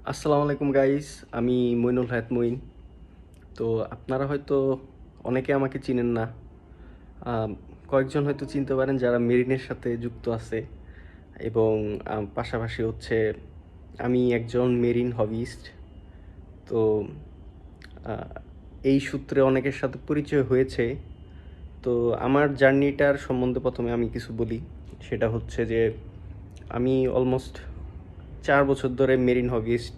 আসসালামু আলাইকুম গাইস, আমি মইনুল হায়াত মইন। তো আপনারা হয়তো অনেকে আমাকে চিনেন না। আম, কয়েকজন হয়তো চিনতে পারেন যারা মেরিনের সাথে যুক্ত আছে, এবং পাশাপাশি হচ্ছে আমি একজন মেরিন হবিস্ট। তো আহ, এই সূত্রে অনেকের সাথে পরিচয় হয়েছে। তো আমার জার্নিটার সম্বন্ধে প্রথমে আমি কিছু বলি। সেটা হচ্ছে যে আমি অলমোস্ট 4 বছর ধরে মেরিন হবিস্ট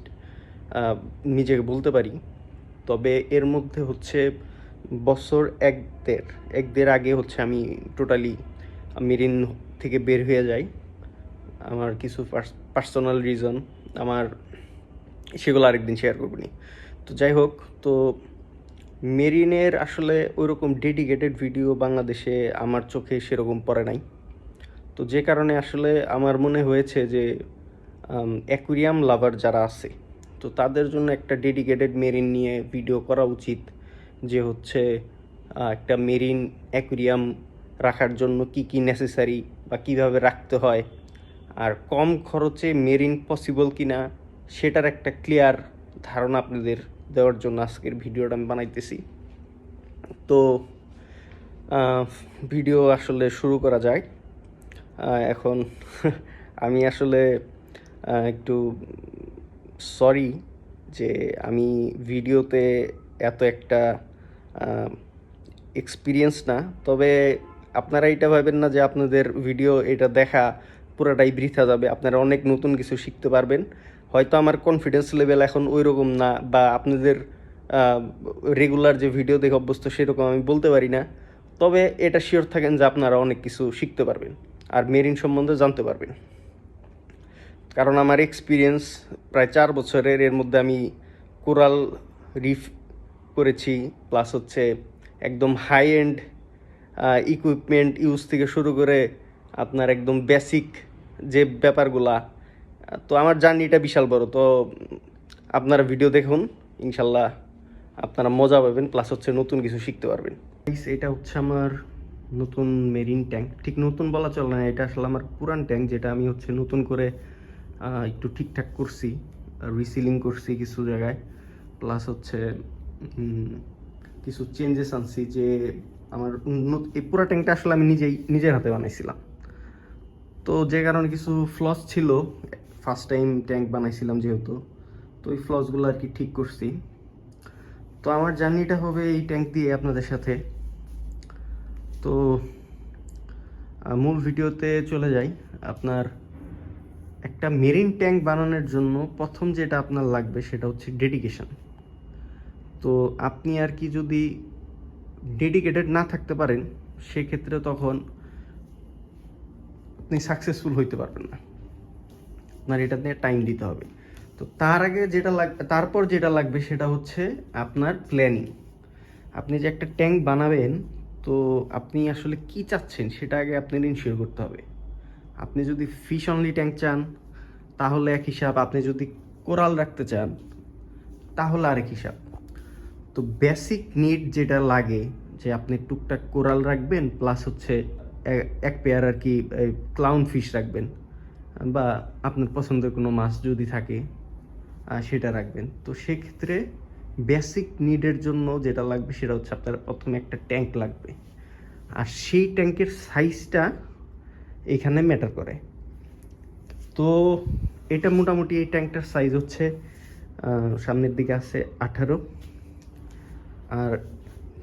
নিজেকে বলতে পারি। তবে এর মধ্যে হচ্ছে বছর এক দেড় আগে হচ্ছে আমি টোটালি মেরিন থেকে বের হয়ে যাই। আমার কিছু পার্সোনাল রিজন, আমার সেগুলো আরেকদিন শেয়ার করবো নি। তো যাই হোক, তো মেরিনের আসলে ওইরকম ডেডিকেটেড ভিডিও বাংলাদেশে আমার চোখে সেরকম পড়ে নাই। তো যে কারণে আসলে আমার মনে হয়েছে যে অ্যাকুরিয়াম লাভার যারা আছে, তো তাদের জন্য একটা ডেডিকেটেড মেরিন নিয়ে ভিডিও করা উচিত। যে হচ্ছে একটা মেরিন অ্যাকুরিয়াম রাখার জন্য কি কি নেসেসারি বা কিভাবে রাখতে হয়, আর কম খরচে মেরিন পসিবল কিনা সেটার একটা ক্লিয়ার ধারণা আপনাদের দেওয়ার জন্য আজকের ভিডিওটা আমি বানাইতেছি। তো আহ, ভিডিও আসলে শুরু করা যায় এখন। আমি আসলে একটু সরি যে আমি ভিডিওতে এত একটা এক্সপিরিয়েন্স না। তবে আপনারা এটা ভাবেন না যে আপনাদের ভিডিও এটা দেখা পুরাটাই বৃথা যাবে, আপনারা অনেক নতুন কিছু শিখতে পারবেন। হয়তো আমার কনফিডেন্স লেভেল এখন ওই রকম না, বা আপনাদের রেগুলার যে ভিডিও দেখে অভ্যস্ত সেরকম আমি বলতে পারি না। তবে এটা শিওর থাকেন যে আপনারা অনেক কিছু শিখতে পারবেন আর মেরিন সম্বন্ধে জানতে পারবেন। কারণ আমার এক্সপিরিয়েন্স প্রায় 4 বছরের, এর মধ্যে আমি কোরাল রিফ করেছি, প্লাস হচ্ছে একদম হাই এন্ড ইকুইপমেন্ট ইউজ থেকে শুরু করে আপনার একদম বেসিক যে ব্যাপারগুলা। তো আমার জার্নিটা বিশাল বড়। তো আপনারা ভিডিও দেখুন, ইনশাল্লাহ আপনারা মজা পাবেন, প্লাস হচ্ছে নতুন কিছু শিখতে পারবেন। এটা হচ্ছে আমার নতুন মেরিন ট্যাঙ্ক। ঠিক নতুন বলা চলে না, এটা আসলে আমার পুরান ট্যাঙ্ক, যেটা আমি হচ্ছে নতুন করে একটু ঠিকঠাক করছি, রিসিলিং করছি কিছু জায়গায়, প্লাস হচ্ছে কিছু চেঞ্জেস আনছি। যে আমার এই পুরা ট্যাঙ্কটা আসলে আমি নিজের হাতে বানাইছিলাম। তো যে কারণে কিছু ফ্লস ছিল, ফার্স্ট টাইম ট্যাঙ্ক বানাইছিলাম যেহেতু, তো ওই ফ্লসগুলো আর কি ঠিক করছি। তো আমার জার্নিটা হবে এই ট্যাঙ্ক দিয়ে আপনাদের সাথে। তো মূল ভিডিওতে চলে যাই। আপনার একটা মেরিন ট্যাঙ্ক বানানোর জন্য প্রথম যেটা আপনার লাগবে সেটা হচ্ছে ডেডিকেশন। তো আপনি আর কি যদি ডেডিকেটেড না থাকতে পারেন, সেক্ষেত্রে তখন আপনি সাকসেসফুল হইতে পারবেন না। আপনার এটা নিয়ে টাইম দিতে হবে। তো তার আগে তারপর যেটা লাগবে সেটা হচ্ছে আপনার প্ল্যানিং। আপনি যে একটা ট্যাঙ্ক বানাবেন, তো আপনি আসলে কি চাচ্ছেন সেটা আগে আপনার ইনশিওর করতে হবে। আপনি যদি ফিশ অনলি ট্যাঙ্ক চান তাহলে এক হিসাব, আপনি যদি কোরাল রাখতে চান তাহলে আরেক হিসাব। তো বেসিক নিড যেটা লাগে, যে আপনি টুকটাক কোরাল রাখবেন, প্লাস হচ্ছে এক পেয়ার আর কি ক্লাউন ফিশ রাখবেন, বা আপনার পছন্দের কোনো মাছ যদি থাকে সেটা রাখবেন। তো সেক্ষেত্রে বেসিক নিডের জন্য যেটা লাগবে সেটা হচ্ছে আপনার প্রথমে একটা ট্যাঙ্ক লাগবে, আর সেই ট্যাঙ্কের সাইজটা এখানে ম্যাটার করে। তো এটা মোটামুটি এই ট্যাঙ্কটার সাইজ হচ্ছে সামনের দিকে আছে 18, আর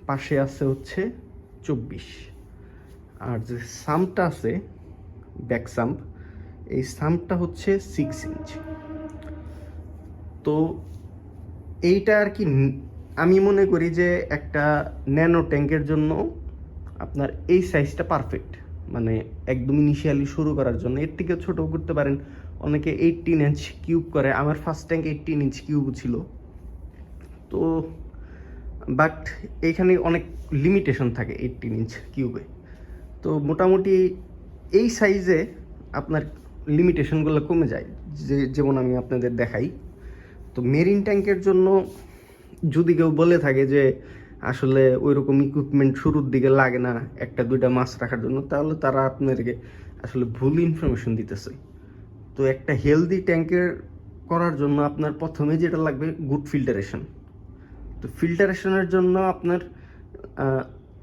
পাশে আছে হচ্ছে 24, আর যে সামটা আছে ব্যাক সাম্প, এই সাম্পটা হচ্ছে 6 ইঞ্চ। তো এইটা আর কি আমি মনে করি যে একটা ন্যানো ট্যাঙ্কের জন্য আপনার এই সাইজটা পারফেক্ট। মানে একদম ইনিশিয়ালি শুরু করার জন্য এর থেকে ছোটও করতে পারেন। অনেকে 18 ইঞ্চ কিউব করে, আমার ফার্স্ট ট্যাঙ্ক 18 ইঞ্চ কিউব ছিল। তো বাট এইখানে অনেক লিমিটেশন থাকে 18 ইঞ্চ কিউবে। তো মোটামুটি এই সাইজে আপনার লিমিটেশনগুলো কমে যায়, যেমন আমি আপনাদের দেখাই। তো মেরিন ট্যাঙ্কের জন্য যদি কেউ বলে থাকে যে আসলে ওই রকম ইকুইপমেন্ট শুরুর দিকে লাগে না একটা দুইটা মাছ রাখার জন্য, তাহলে তারা আপনাদেরকে আসলে ভুল ইনফরমেশন দিতেছে। তো একটা হেলদি ট্যাঙ্কের করার জন্য আপনার প্রথমে যেটা লাগবে গুড ফিল্টারেশন। তো ফিল্টারেশনের জন্য আপনার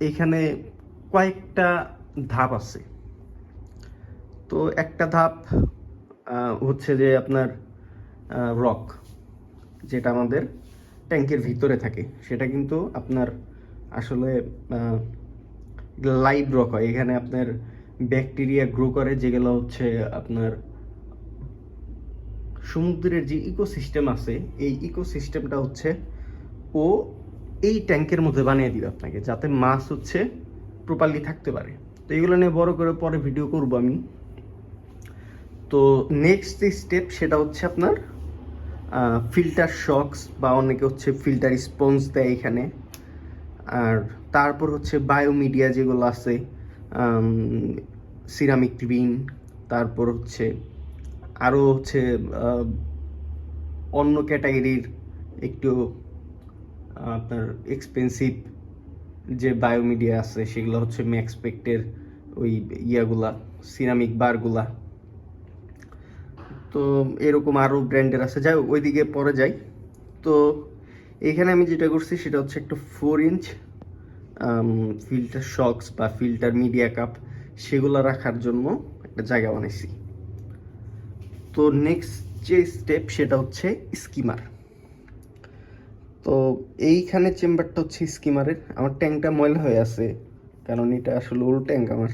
এখানে কয়েকটা ধাপ আছে। তো একটা ধাপ হচ্ছে যে আপনার রক, যেটা আমাদের ট্যাঙ্কের ভিতরে থাকে, সেটা কিন্তু আপনার আসলে লাইভ রক হয়। এখানে আপনার ব্যাকটেরিয়া গ্রো করে, যেগুলো হচ্ছে আপনার সমুদ্রের যে ইকোসিস্টেম আছে, এই ইকোসিস্টেমটা হচ্ছে ও এই ট্যাঙ্কের মধ্যে বানিয়ে দিবে আপনাকে, যাতে মাছ হচ্ছে প্রপারলি থাকতে পারে। তো এগুলো নিয়ে বড় করে পরে ভিডিও করব আমি। তো নেক্সট যে স্টেপ সেটা হচ্ছে আপনার ফিল্টার শক্স, বা অনেকে হচ্ছে ফিল্টার স্পঞ্জ দেয় এখানে। আর তারপর হচ্ছে বায়োমিডিয়া যেগুলো আছে, সিরামিক ক্লিন, তারপর হচ্ছে আরও হচ্ছে অন্য ক্যাটাগরির একটু আপনার এক্সপেন্সিভ যে বায়োমিডিয়া আছে, সেগুলো হচ্ছে ম্যাক্সপেক্টের ওই ইয়াগুলা, সিরামিক বারগুলা। তো এরকম আরও ব্র্যান্ডের আছে, যাই ওইদিকে পরে যাই। তো এখানে আমি যেটা করছি সেটা হচ্ছে একটা 4 ইঞ্চ ফিল্টার শক্স বা ফিল্টার মিডিয়া কাপ, সেগুলো রাখার জন্য একটা জায়গা বানাইছি। তো নেক্সট যে স্টেপ সেটা হচ্ছে স্কিমার। তো এইখানে চেম্বারটা হচ্ছে স্কিমারের। আমার ট্যাঙ্কটা ময়লা হয়ে আছে, কারণ এটা আসলে ওল্ড ট্যাঙ্ক আমার।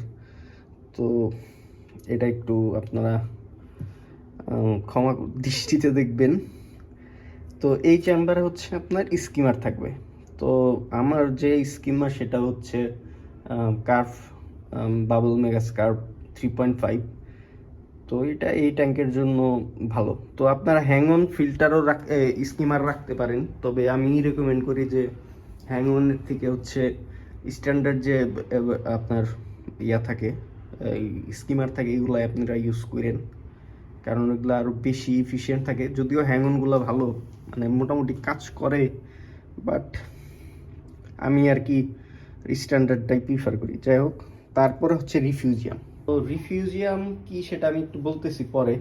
তো এটা একটু আপনারা ক্ষমা দৃষ্টিতে দেখবেন। তো এই চেম্বারে হচ্ছে আপনার স্কিমার থাকবে। তো আমার যে স্কিমার সেটা হচ্ছে কার্ভ বাবল মেগা স্কার্ভ 3.5। তো এটা এই ট্যাঙ্কের জন্য ভালো। তো আপনারা হ্যাং অন ফিল্টারও স্কিমার রাখতে পারেন, তবে আমি রেকমেন্ড করি যে হ্যাং অনের থেকে হচ্ছে স্ট্যান্ডার্ড যে আপনার ইয়া থাকে, স্কিমার থাকে, এগুলো আপনারা ইউজ করেন, কারণ এগুলো আরও বেশি ইফিশিয়েন্ট থাকে। যদিও হ্যাং অনগুলো ভালো, মানে মোটামুটি কাজ করে, বাট আমি আর কি স্ট্যান্ডার্ডটাই প্রিফার করি। যাই হোক, তারপরে হচ্ছে রিফিউজিয়াম। তো রিফিউজিয়াম কি সেটা আমি একটু বলতেছি পরে।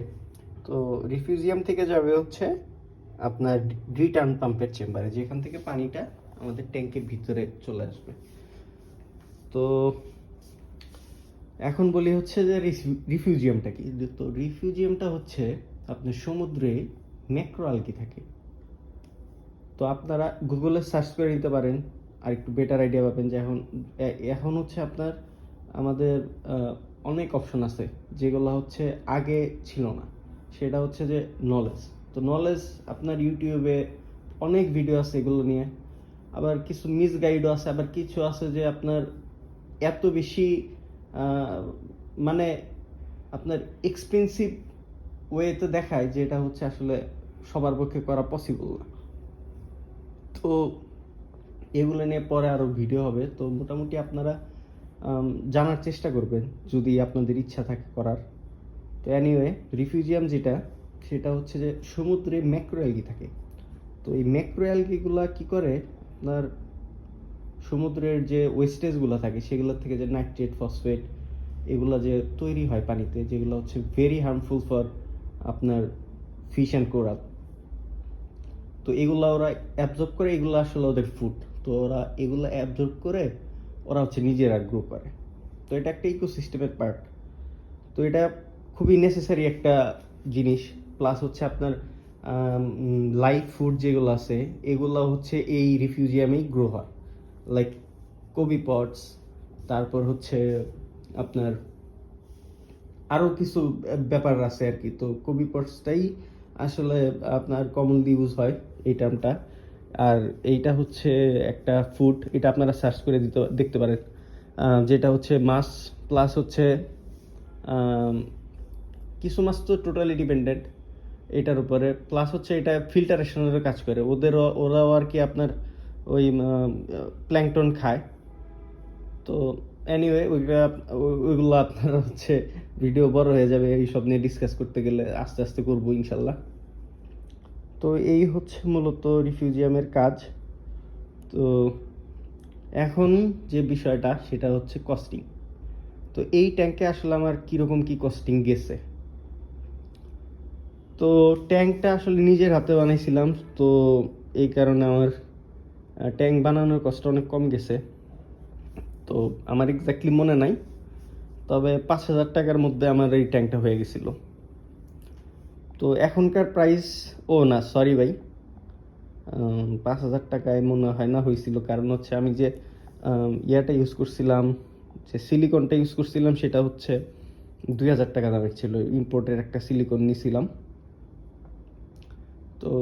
তো রিফিউজিয়াম থেকে যাবে হচ্ছে আপনার রিটার্ন পাম্পের চেম্বারে, যেখান থেকে পানিটা আমাদের ট্যাঙ্কের ভিতরে চলে আসবে। তো এখন বলি হচ্ছে যে রিফিউজিয়ামটা কি। তো রিফিউজিয়ামটা হচ্ছে আপনার সমুদ্রে ম্যাক্রো আলগি থাকে। তো আপনারা গুগলে সার্চ করে নিতে পারেন, আর একটু বেটার আইডিয়া পাবেন যে এখন হচ্ছে আপনার আমাদের অনেক অপশন আছে, যেগুলো হচ্ছে আগে ছিল না। সেটা হচ্ছে যে নলেজ। তো নলেজ আপনার ইউটিউবে অনেক ভিডিও আছে এগুলো নিয়ে, আবার কিছু মিসগাইডও আছে, আবার কিছু আছে যে আপনার এত বেশি মানে আপনার এক্সপেন্সিভ ওয়েতে দেখায়, যে এটা হচ্ছে আসলে সবার পক্ষে করা পসিবল না। তো এগুলো নিয়ে পরে আরও ভিডিও হবে। তো মোটামুটি আপনারা জানার চেষ্টা করবেন যদি আপনাদের ইচ্ছা থাকে করার। তো অ্যানিওয়ে, রিফিউজিয়াম যেটা, সেটা হচ্ছে যে সমুদ্রে ম্যাক্রো অ্যালগি থাকে। তো এই ম্যাক্রো অ্যালগিগুলা কী করে, আপনার সমুদ্রের যে ওয়েস্টেজগুলো থাকে সেগুলোর থেকে যে নাইট্রেট, ফসফেট, এগুলো যে তৈরি হয় পানিতে, যেগুলো হচ্ছে ভেরি হার্মফুল ফর আপনার ফিশ অ্যান্ড কোরাল। তো এগুলো ওরা অ্যাবজর্ব করে, এগুলো আসলে ওদের ফুড। তো ওরা এগুলো অ্যাবজর্ব করে ওরা হচ্ছে নিজেরা গ্রো করে। তো এটা একটা ইকোসিস্টেমের পার্ট। তো এটা খুবই নেসেসারি একটা জিনিস। প্লাস হচ্ছে আপনার লাইভ ফুড যেগুলো আছে, এগুলো হচ্ছে এই রিফিউজিয়ামেই গ্রো হয়, লাইক কোবি পটস, তারপর হচ্ছে আপনার আরও কিছু ব্যাপার আছে আর কি। তো কোবি পটসটাই আসলে আপনার কমনলি ইউজ হয় এই টার্মটা। আর এইটা হচ্ছে একটা ফুড, এটা আপনারা সার্চ করে দেখতে পারেন, যেটা হচ্ছে মাছ প্লাস হচ্ছে কিছু মাছ তো টোটালি ডিপেন্ডেন্ট এটার উপরে, প্লাস হচ্ছে এটা ফিল্টারেশনের কাজ করে। ওরাও আর কি আপনার ওই প্ল্যাঙ্কটন খায়। তো এনিওয়ে, ওইগুলো আপনারা হচ্ছে ভিডিও বড় হয়ে যাবে এইসব নিয়ে ডিসকাস করতে গেলে, আস্তে আস্তে করবো ইনশাল্লাহ। তো এই হচ্ছে মূলত রিফিউজিয়ামের কাজ। তো এখন যে বিষয়টা সেটা হচ্ছে কস্টিং। তো এই ট্যাঙ্কে আসলে আমার কীরকম কী কস্টিং গেছে। তো তো ট্যাঙ্কটা আসলে নিজের হাতে বানাইছিলাম, তো এই কারণে আমার ট্যাঙ্ক বানানোর কষ্ট অনেক কম গেছে। তো আমার এক্স্যাক্টলি মনে নাই, তবে 5,000 টাকার মধ্যে আমার এই ট্যাঙ্কটা হয়ে গেছিল। তো এখনকার প্রাইস, ও না সরি ভাই, 5,000 টাকায় মনে হয় না হয়েছিল, কারণ হচ্ছে আমি যে ইয়াটা ইউজ করছিলাম, যে সিলিকনটা ইউজ করছিলাম, সেটা হচ্ছে 2,000 টাকা দামের ছিল। ইম্পোর্টের একটা সিলিকন নিয়েছিলাম। তো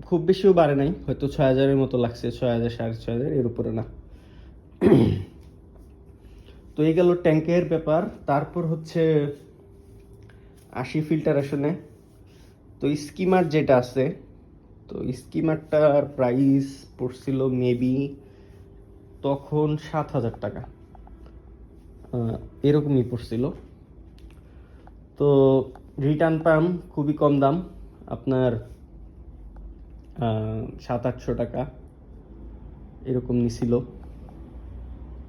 খুব বেশিও বাড়ে নাই, হয়তো 6,000-এর মতো লাগছে, 6,000 6,500 এর উপরে না। তো এই গেল ট্যাঙ্কের ব্যাপার। তারপর হচ্ছে আসি ফিল্টারেশনে। তো স্কিমার যেটা আছে, তো স্কিমারটার প্রাইস পড়ছিল মেবি তখন 7,000 টাকা, এরকমই পড়ছিল। তো রিটার্ন পাম খুবই কম দাম, আপনার 700-800 টাকা এরকম নিছিল।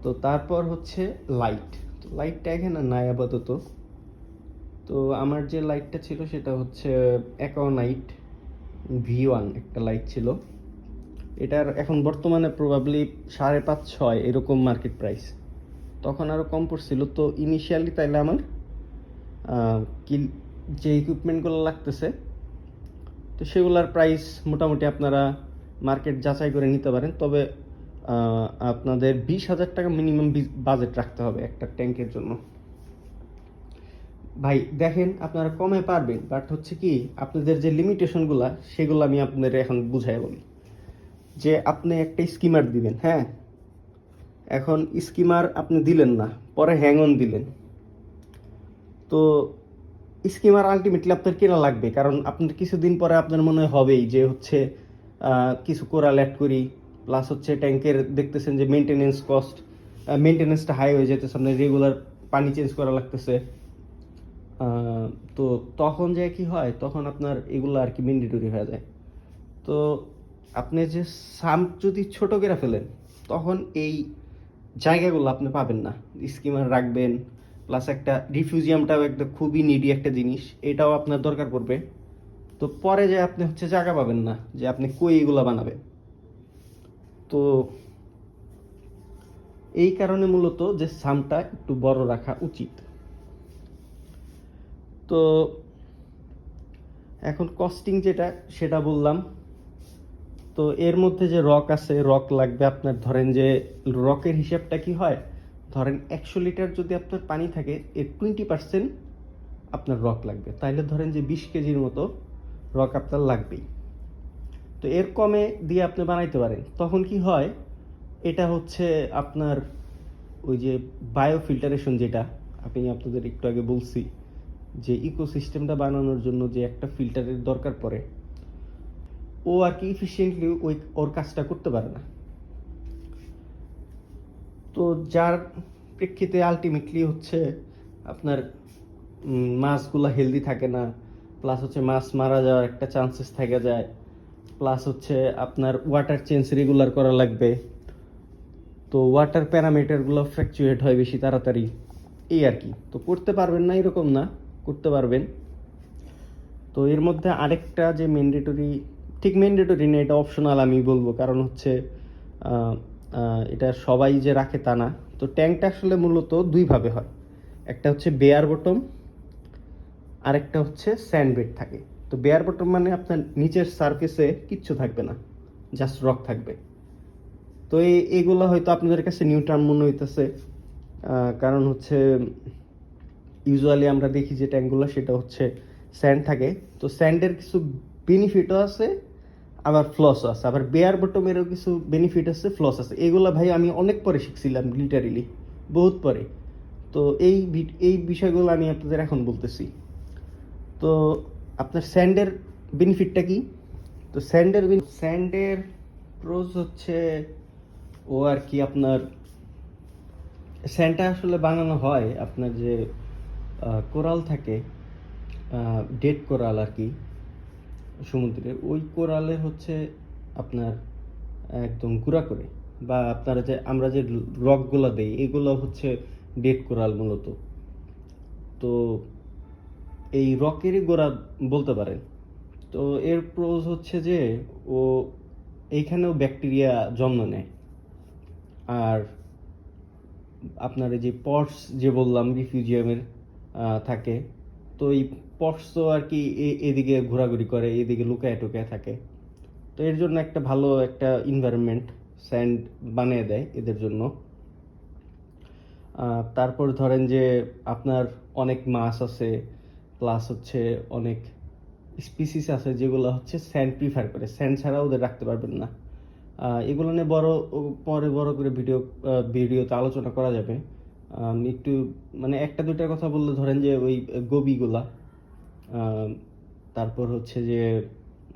তো তারপর হচ্ছে লাইট। তো লাইটটা এখানে নাই আপাতত। তো আমার যে লাইটটা ছিল সেটা হচ্ছে অ্যাকোনাইট V1 একটা লাইট ছিল। এটার এখন বর্তমানে প্রবাবলি 5.5-6 এরকম মার্কেট প্রাইস। তখন আরও কম পড়ছিল। তো ইনিশিয়ালি তাইলে আমার কি যে ইকুইপমেন্টগুলো লাগতেছে, তো সেগুলোর প্রাইস মোটামুটি আপনারা মার্কেট যাচাই করে নিতে পারেন। তবে আপনাদের 20,000 টাকা মিনিমাম বাজেট রাখতে হবে একটা ট্যাঙ্কের জন্য। ভাই দেখেন, আপনারা কমে পারবেন, বাট হচ্ছে কি আপনাদের যে লিমিটেশনগুলো সেগুলো আমি আপনাদের এখন বুঝাই বলি। যে আপনি একটা স্কিমার দিবেন, হ্যাঁ, এখন স্কিমার আপনি দিলেন না, পরে হ্যাং অন দিলেন। তো স্কিমার আলটিমেটলি আপনার কেনা লাগবে, কারণ আপনার কিছুদিন পরে আপনার মনে হবেই যে হচ্ছে কিছু কোরাল অ্যাড করি, প্লাস হচ্ছে ট্যাঙ্কের দেখতেছেন যে মেনটেনেন্সটা হাই হয়ে যেতেছে, আপনার রেগুলার পানি চেঞ্জ করা লাগতেছে। তো তখন যে কি হয়, তখন আপনার এগুলো আর কি ম্যান্ডেটরি হয়ে যায়। তো আপনি যে সাম্প যদি ছোট করে ফেলেন, তখন এই জায়গাগুলো আপনি পাবেন না। স্কিমার রাখবেন, প্লাস একটা রিফিউজিয়ামটাও একটা খুবই নিডি একটা জিনিস, এটাও আপনার দরকার পড়বে। তো পরে যে আপনি হচ্ছে জায়গা পাবেন না যে আপনি কই এগুলো বানাবেন। তো এই কারণে মূলত যে সামটা একটু বড় রাখা উচিত। তো এখন কস্টিং যেটা সেটা বললাম। তো এর মধ্যে যে রক আছে, রক লাগবে আপনার, ধরেন যে রকের হিসাবটা কি হয়, ধরেন 100 লিটার যদি আপনার পানি থাকে, এর 20% আপনার রক লাগবে, তাইলে ধরেন যে 20 কেজির মতো রক আপনার লাগবেই। তো এর কমে দিয়ে আপনি বানাইতে পারেন। তখন কি হয়, এটা হচ্ছে আপনার ওই যে বায়ো ফিল্টারেশন, যেটা আমি আপনাদের একটু আগে বলছি, যে ইকোসিস্টেমটা বানানোর জন্য যে একটা ফিল্টারের দরকার পড়ে, ও আর কি ইফিসিয়েন্টলি ওর কাজটা করতে পারে না। তো যার প্রেক্ষিতে আলটিমেটলি হচ্ছে আপনার মাছগুলো হেলদি থাকে না, প্লাস হচ্ছে মাছ মারা যাওয়ার একটা চান্সেস থেকে যায়, প্লাস হচ্ছে আপনার ওয়াটার চেঞ্জ রেগুলার করা লাগবে। তো ওয়াটার প্যারামিটারগুলো ফ্ল্যাকচুয়েট হয় বেশি তাড়াতাড়ি, এই আর কি। তো করতে পারবেন না এরকম না, করতে পারবেন। তো এর মধ্যে আরেকটা যে ম্যান্ডেটরি, ঠিক ম্যান্ডেটরি না, এটা অপশনাল আমি বলবো, কারণ হচ্ছে এটা সবাই যে রাখে তা না। তো ট্যাঙ্কটা আসলে মূলত দুইভাবে হয়, একটা হচ্ছে বেয়ার বটম, আরেকটা হচ্ছে স্যান্ডবেড থাকে। তো বেয়ার বটম মানে আপনার নিচের সারফেসে কিচ্ছু থাকবে না, জাস্ট রক থাকবে। তো এইগুলো হয়তো আপনাদের কাছে নিউ টার্ম মনে হইতেছে, কারণ হচ্ছে ইউজুয়ালি আমরা দেখি যে ট্যাঙ্কগুলো সেটা হচ্ছে স্যান্ড থাকে। তো স্যান্ডের কিছু বেনিফিটও আছে, আবার ফ্লসও আছে, আবার বেয়ার বটমেরও কিছু বেনিফিট আছে, ফ্লস আছে। এগুলো ভাই আমি অনেক পরে শিখছিলাম, লিটারেলি বহুত পরে। তো এই বিষয়গুলো আমি আপনাদের এখন বলতেছি। তো আপনার স্যান্ডের বেনিফিটটা কি? তো স্যান্ডের প্রোজ হচ্ছে, ও আর কি আপনার স্যান্ডটা আসলে বানানো হয় আপনার যে কোরাল থাকে, ডেড কোরাল আর কি, সমুদ্রে ওই কোরালের হচ্ছে আপনার একদম গুঁড়া করে, বা আপনারা যে আমরা যে রকগুলো দেই এগুলো হচ্ছে ডেড কোরাল মূলত। তো এই রকেরই গোড়া বলতে পারেন। তো এর প্রোজ হচ্ছে যে ও এইখানেও ব্যাকটেরিয়া জন্ম নেয়। আর আপনার এই যে পটস যে বললাম রিফিউজিয়ামের থাকে, তো এই পটস তো আর কি এদিকে ঘোরাঘুরি করে, এদিকে লুকায় টুকায় থাকে। তো এর জন্য একটা ভালো একটা এনভায়রনমেন্ট স্যান্ড বানিয়ে দেয় এদের জন্য। তারপর ধরেন যে আপনার অনেক মাছ আছে, প্লাস হচ্ছে অনেক স্পিসিস আছে যেগুলো হচ্ছে স্যান্ড প্রিফার করে, স্যান্ড ছাড়া ওদের রাখতে পারবেন না। এগুলো নিয়ে পরে বড় করে ভিডিওতে আলোচনা করা যাবে। একটু মানে একটা দুইটার কথা বললে ধরেন যে ওই গবিগুলা, আহ, তারপর হচ্ছে যে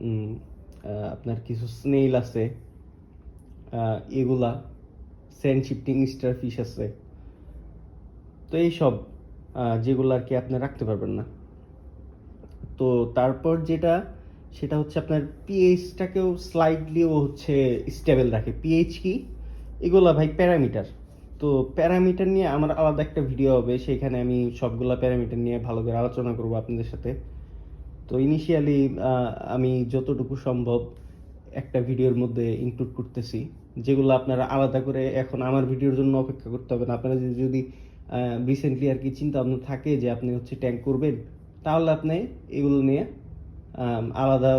উম, আপনার কিছু স্নেইল আছে, এগুলা স্যান্ড শিফটিং স্টার ফিশ আছে। তো এইসব যেগুলো আর কি আপনি রাখতে পারবেন না। তো তারপর যেটা, সেটা হচ্ছে আপনার পিএইচটাকেও স্লাইডলি ও হচ্ছে স্টেবল রাখে। পিএইচ কি, এগুলা ভাই প্যারামিটার। তো প্যারামিটার নিয়ে আমার আলাদা একটা ভিডিও হবে, সেখানে আমি সবগুলা প্যারামিটার নিয়ে ভালো করে আলোচনা করবো আপনাদের সাথে। তো ইনিশিয়ালি আমি যতটুকু সম্ভব একটা ভিডিওর মধ্যে ইনক্লুড করতেছি, যেগুলো আপনারা আলাদা করে এখন আমার ভিডিওর জন্য অপেক্ষা করতে হবে না। আপনারা যদি রিসেন্টলি আর কি চিন্তা ভাবনা থাকে যে আপনি হচ্ছে ট্যাঙ্ক করবেন, তাহলে আপনি এগুলো নিয়ে আলাদা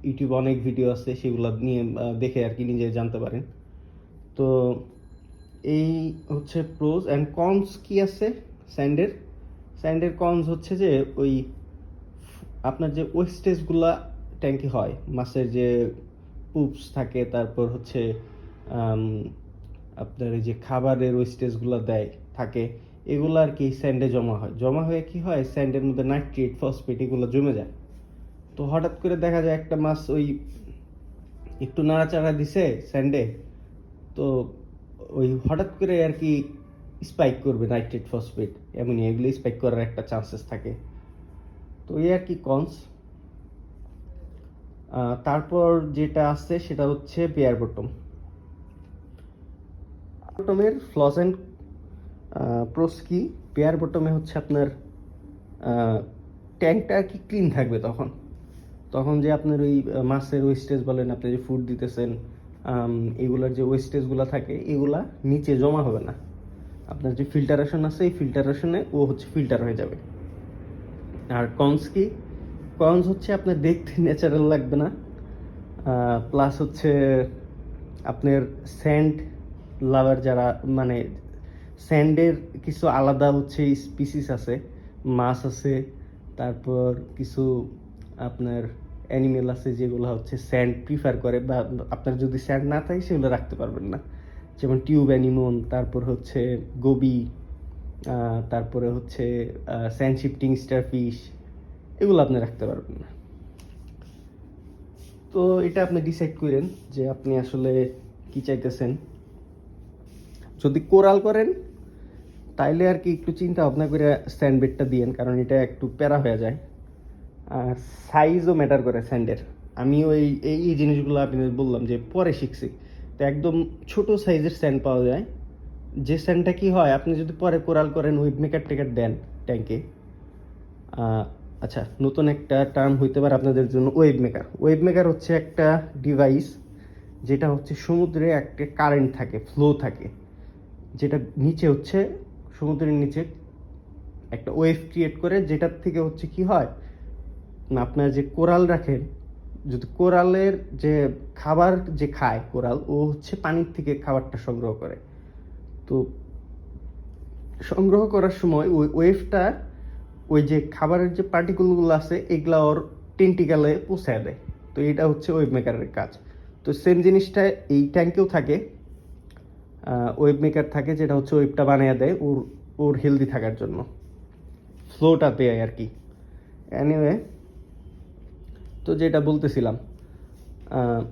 ইউটিউবে অনেক ভিডিও আছে, সেগুলো নিয়ে দেখে আর কি নিজে জানতে পারেন। তো এই হচ্ছে প্রোজ অ্যান্ড কনস কি আছে স্যান্ডের। স্যান্ডের কনস হচ্ছে যে ওই আপনার যে ওয়েস্টেজগুলা ট্যাঙ্কি হয়, মাছের যে পুপস থাকে, তারপর হচ্ছে আম, আপনার এই যে খাবারের ওয়েস্টেজগুলো দেয় থাকে, এগুলো আর কি স্যান্ডে জমা হয়। জমা হয়ে কি হয়, স্যান্ডের মধ্যে নাইট্রেট ফসফেট এগুলো জমে যায়। তো হঠাৎ করে দেখা যায় একটা মাছ ওই একটু নাড়াচাড়া দিছে স্যান্ডে, তো ওই হঠাৎ করে আর কি স্পাইক করবে নাইট্রেট ফসফেট অ্যামোনিয়া, এগুলো স্পাইক করার একটা চান্সেস থাকে। তো এই আর কি কনস। তারপর যেটা আছে সেটা হচ্ছে বেয়ার বটম। বটমের ফ্লস অ্যান্ড প্রোস কি, বেয়ার বটমে হচ্ছে আপনার ট্যাঙ্কটা আর কি ক্লিন থাকবে তখন। তখন যে আপনার ওই মাছের ওয়েস্টেজ বলেন, আপনি যে ফুড দিতেছেন, এগুলার যে ওয়েস্টেজগুলো থাকে এগুলা নিচে জমা হবে না। আপনার যে ফিল্টারেশন আছে এই ফিল্টারেশনে ও হচ্ছে ফিল্টার হয়ে যাবে। আর কনস কি, কনস হচ্ছে আপনার দেখতে ন্যাচারাল লাগবে না, প্লাস হচ্ছে আপনার স্যান্ড লাভার যারা, মানে স্যান্ডের কিছু আলাদা হচ্ছে স্পিসিস আছে, মাছ আছে, তারপর কিছু আপনার অ্যানিমেল আছে যেগুলো হচ্ছে স্যান্ড প্রিফার করে, বা আপনার যদি স্যান্ড না থাকে সেগুলো রাখতে পারবেন না। যেমন টিউব অ্যানিমন, তারপর হচ্ছে গবি, তারপরে হচ্ছে স্যান্ড শিফটিং স্টার ফিশ, এগুলো আপনি রাখতে পারবেন না। তো এটা আপনি ডিসাইড করেন যে আপনি আসলে কি চাইতেছেন। যদি কোরাল করেন তাইলে আর কি একটু চিন্তা ভাবনা করে স্যান্ডবেডটা দিয়েন, কারণ এটা একটু প্যারা হয়ে যায়। আর সাইজও ম্যাটার করে স্যান্ডের। আমিও এই জিনিসগুলো আপনি বললাম যে পরে শিখছি। তো একদম ছোট সাইজের স্যান্ড পাওয়া যায়, যে স্যান্ডটা কি হয়, আপনি যদি পরে কোরাল করেন ওয়েব মেকার টেকার দেন ট্যাঙ্কে। আচ্ছা, নতুন একটা টার্ম হইতে পারে আপনাদের জন্য, ওয়েব মেকার। ওয়েব মেকার হচ্ছে একটা ডিভাইস যেটা হচ্ছে সমুদ্রে একটা কারেন্ট থাকে, ফ্লো থাকে, যেটা নিচে হচ্ছে সমুদ্রের নিচে একটা ওয়েভ ক্রিয়েট করে, যেটার থেকে হচ্ছে কি হয় না, আপনার যে কোরাল রাখেন, যদি কোরালের যে খাবার যে খায় কোরাল, ও হচ্ছে পানির থেকে খাবারটা সংগ্রহ করে। তো সংগ্রহ করার সময় ওই ওয়েভটা ওই যে খাবারের যে পার্টিকুলগুলো আছে এগুলা ওর টেন্টিকালে পৌঁছায় দেয়। তো এটা হচ্ছে ওয়েব মেকারের কাজ। তো সেম জিনিসটা এই ট্যাঙ্কেও থাকে, ওয়েব মেকার থাকে যেটা হচ্ছে ওয়েবটা বানিয়ে দেয় ওর ওর হেলদি থাকার জন্য, ফ্লোটা দেয় আর কি। এনিওয়ে, তো যেটা বলতেছিলাম, আহ,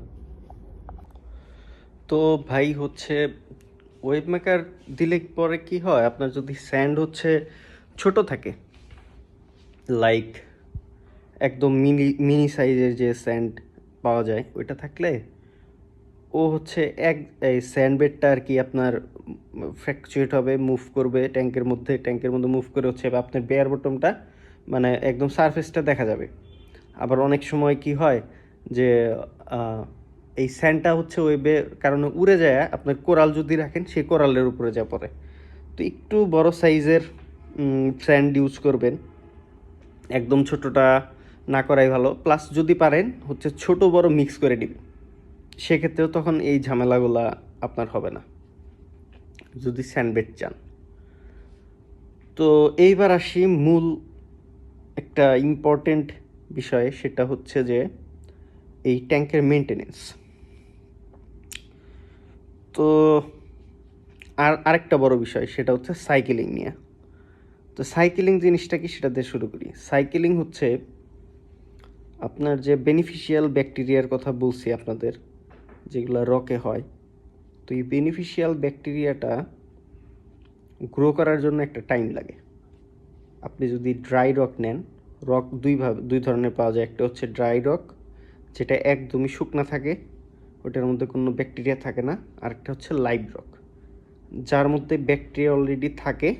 তো ভাই হচ্ছে ওয়েব মেকার দিলে পরে কি হয়, আপনার যদি স্যান্ড হচ্ছে ছোট থাকে, লাইক একদম মিনি মিনি সাইজের যে স্যান্ড পাওয়া যায় ওইটা থাকলে, ও হচ্ছে এই স্যান্ডবেডটা আর কি আপনার ফ্র্যাকচুয়েট হবে, মুভ করবে ট্যাঙ্কের মধ্যে মুভ করে হচ্ছে আপনার বেয়ার বটমটা, মানে একদম সারফেসটা দেখা যাবে। আবার অনেক সময় কি হয় যে এই স্যান্ডটা হচ্ছে ওয়েবে কারণে উড়ে যায়, আপনার কোরাল যদি রাখেন সেই কোরালের উপরে যা পড়ে। তো একটু বড় সাইজের স্যান্ড ইউজ করবেন, একদম ছোটোটা না করাই ভালো। প্লাস যদি পারেন হচ্ছে ছোট বড় মিক্স করে দিবেন, সেক্ষেত্রেও তখন এই ঝামেলাগুলা আপনার হবে না যদি স্যান্ডবেড চান। তো এইবার আসি মূল একটা ইম্পর্টেন্ট বিষয়ে, সেটা হচ্ছে যে এই ট্যাঙ্কের মেনটেনেন্স। তো আরেকটা বড় বিষয় সেটা হচ্ছে সাইকেলিং নিয়ে। তো সাইকেলিং জিনিসটা কি সেটা দিয়ে শুরু করি। সাইকেলিং হচ্ছে আপনার যে বেনিফিশিয়াল ব্যাকটেরিয়ার কথা বলছি আপনাদের, যেগুলো রকে হয়, তো এই বেনিফিশিয়াল ব্যাকটেরিয়াটা গ্রো করার জন্য একটা টাইম লাগে। আপনি যদি ড্রাই রক নেন, রক দুই ধরনের পাওয়া যায়। একটা হচ্ছে ড্রাই রক, যেটা একদমই শুকনা থাকে, ওটার মধ্যে কোনো ব্যাকটেরিয়া থাকে না। আরেকটা হচ্ছে লাইভ রক, যার মধ্যে ব্যাকটেরিয়া অলরেডি থাকে,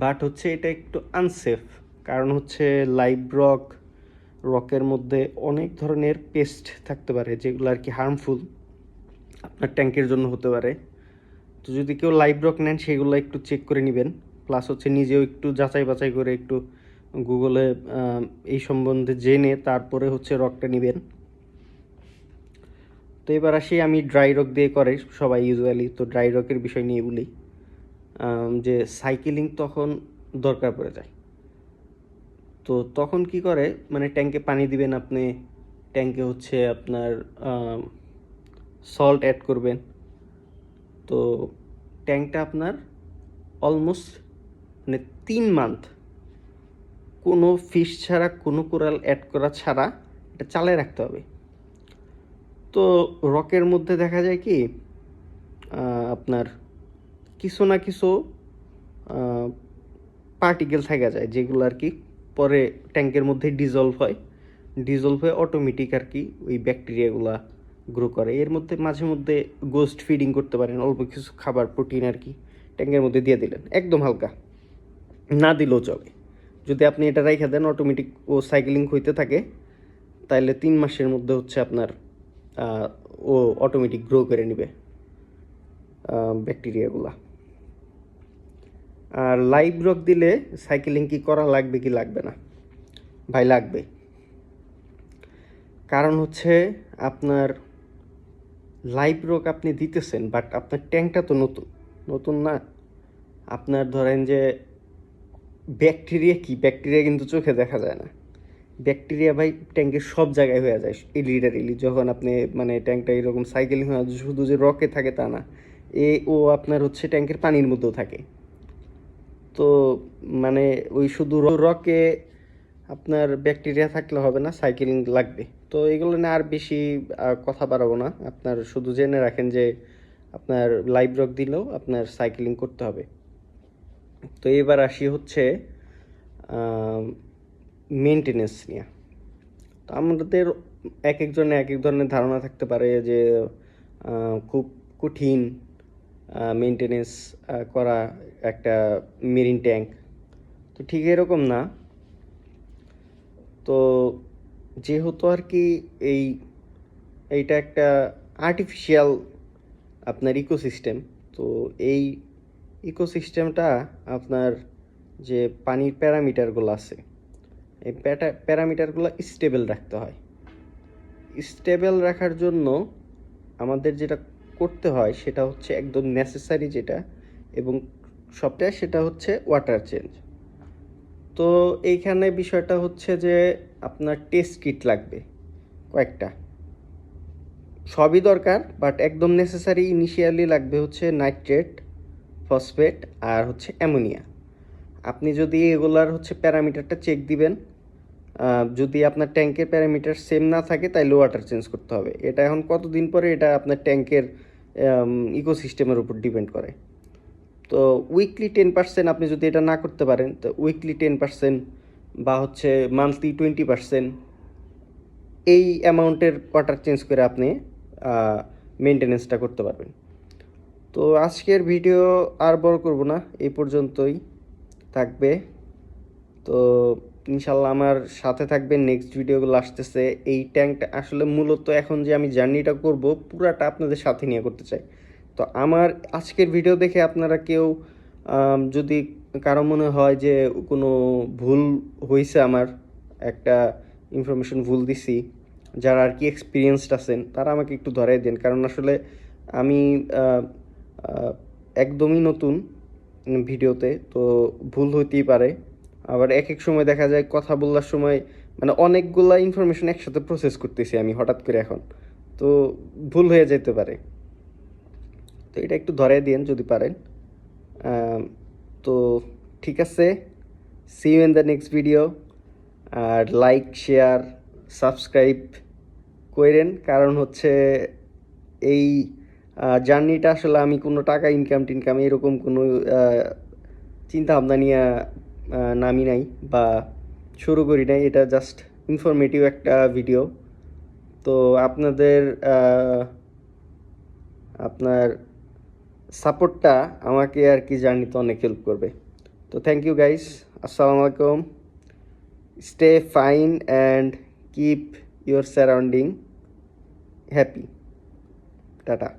বাট হচ্ছে এটা একটু আনসেফ। কারণ হচ্ছে লাইভ রকের মধ্যে অনেক ধরনের পেস্ট থাকতে পারে, যেগুলো আর কি হার্মফুল, আপনার ট্যাঙ্কের জন্য হতে পারে। তো যদি কেউ লাইভ রক নেন সেগুলো একটু চেক করে নেবেন, প্লাস হচ্ছে নিজেও একটু যাচাই বাছাই করে একটু গুগলে এই সম্বন্ধে জেনে তারপরে হচ্ছে রকটা নেবেন। তো এবার আসি, আমি ড্রাই রক দিয়ে করে সবাই ইউজুয়ালি, তো ড্রাই রকের বিষয় নিয়ে বলি। যে সাইকেলিং তখন দরকার পড়ে যায়, তো তখন কি করে, মানে ট্যাঙ্কে পানি দিবেন আপনি, ট্যাঙ্কে হচ্ছে আপনার সল্ট অ্যাড করবেন। তো ট্যাঙ্কটা আপনার অলমোস্ট মানে 3 মান্থ কোনো ফিশ ছাড়া, কোনো কোরাল অ্যাড করা ছাড়া এটা চালায় রাখতে হবে। তো রকের মধ্যে দেখা যায় কি আপনার কিছু না কিছু পার্টিকেল থাকা যায়, যেগুলো আর কি পরে ট্যাঙ্কের মধ্যে ডিজলভ হয়ে অটোমেটিক আর কি ওই ব্যাকটেরিয়াগুলা গ্রো করে। এর মধ্যে মাঝে মধ্যে গোস্ট ফিডিং করতে পারেন, অল্প কিছু খাবার প্রোটিন আর কি ট্যাঙ্কের মধ্যে দিয়ে দিলেন, একদম হালকা, না দিলেও চলে। যদি আপনি এটা রেখে দেন অটোমেটিক ও সাইকেলিং হইতে থাকে, তাহলে 3 মাসের মধ্যে হচ্ছে আপনার ও অটোমেটিক গ্রো করে নেবে ব্যাকটেরিয়াগুলা। আর লাইভ রক দিলে সাইকেলিং কি করা লাগবে কি লাগবে না? ভাই লাগবে। কারণ হচ্ছে আপনার লাইভ রক আপনি দিতেছেন, বাট আপনার ট্যাঙ্কটা তো নতুন না। আপনার ধরেন যে ব্যাকটেরিয়া কিন্তু চোখে দেখা যায় না। ব্যাকটেরিয়া ভাই ট্যাঙ্কের সব জায়গায় হয়ে যায় ইলিটারিলি, যখন আপনি মানে ট্যাঙ্কটা এরকম সাইকেলিং হয়, শুধু যে রকে থাকে তা না, ও আপনার হচ্ছে ট্যাঙ্কের পানির মধ্যেও থাকে। তো মানে ওই শুধু রকে আপনার ব্যাকটেরিয়া থাকলে হবে না, সাইকেলিং লাগবে। তো এগুলো নিয়ে আর বেশি কথা বাড়াবো না, আপনার শুধু জেনে রাখেন যে আপনার লাইভ রক দিলেও আপনার সাইকেলিং করতে হবে। তো এবার আসি হচ্ছে মেনটেনেন্স নিয়ে। তো আমাদের এক একজনের এক এক ধরনের ধারণা থাকতে পারে যে খুব কঠিন মেনটেনেন্স করা একটা মেরিন ট্যাঙ্ক। তো ঠিক এরকম না। তো যেহেতু আর কি এইটা একটা আর্টিফিশিয়াল আপনার ইকোসিস্টেম, তো এই ইকোসিস্টেমটা আপনার যে পানির প্যারামিটারগুলো আছে, এই প্যারামিটারগুলো স্টেবল রাখতে হয়। স্টেবল রাখার জন্য আমাদের যেটা করতে হয় সেটা হচ্ছে একদম নেসেসারি যেটা, এবং সবটাই সেটা হচ্ছে ওয়াটার চেঞ্জ। তো এইখানে বিষয়টা হচ্ছে যে আপনার টেস্ট কিট লাগবে কয়েকটা, সবই দরকার, বাট একদম নেসেসারি ইনিশিয়ালি লাগবে হচ্ছে নাইট্রেট, ফসফেট আর হচ্ছে অ্যামোনিয়া। আপনি যদি এগুলার হচ্ছে প্যারামিটারটা চেক দিবেন, যদি আপনার ট্যাঙ্কের প্যারামিটার সেম না থাকে তাহলে ওয়াটার চেঞ্জ করতে হবে। এটা এখন কতদিন পরে এটা আপনার ট্যাঙ্কের ইকোসিস্টেমের উপর ডিপেন্ড করে। তো উইকলি 10% আপনি যদি এটা না করতে পারেন, তো উইকলি 10% বা হচ্ছে মান্থলি 20% এই অ্যামাউন্টের ওয়াটার চেঞ্জ করে আপনি মেনটেনেন্সটা করতে পারবেন। তো আজকের ভিডিও আর বড় করব না, এই পর্যন্তই থাকবে। তো ইনশাল্লাহ আমার সাথে থাকবেন, নেক্সট ভিডিওগুলো আসতেছে। এই ট্যাঙ্কটা আসলে মূলত এখন যে আমি জার্নিটা করব পুরাটা আপনাদের সাথে নিয়ে করতে চাই। তো আমার আজকের ভিডিও দেখে আপনারা কেউ যদি কারো মনে হয় যে কোনো ভুল হয়েছে, আমার একটা ইনফরমেশন ভুল দিছি, যারা আর কি এক্সপিরিয়েন্সড আছেন তারা আমাকে একটু ধরাই দেন, কারণ আসলে আমি আহ, আহ, একদমই নতুন ভিডিওতে, তো ভুল হইতেই পারে। আবার এক এক সময় দেখা যায় কথা বলার সময় মানে অনেকগুলা ইনফরমেশন একসাথে প্রসেস করতেছি আমি হঠাৎ করে এখন, তো ভুল হয়ে যেতে পারে। তো এটা একটু ধরাই দিন যদি পারেন। আম, তো ঠিক আছে, see you in the next video. আর লাইক, শেয়ার, সাবস্ক্রাইব করেন, কারণ হচ্ছে এই জার্নিটা আসলে আমি কোনো টাকা ইনকাম টিনকাম এরকম কোনো চিন্তা ভাবনা নিয়ে নামি নাই বা শুরু করি নাই। এটা জাস্ট ইনফরমেটিভ একটা ভিডিও। তো আপনাদের আপনার সাপোর্টটা আমাকে আর কি জার্নিতে অনেক হেল্প করবে। তো থ্যাংক ইউ গাইস, আসসালামু আলাইকুম। Stay fine and keep your surrounding happy. Tata.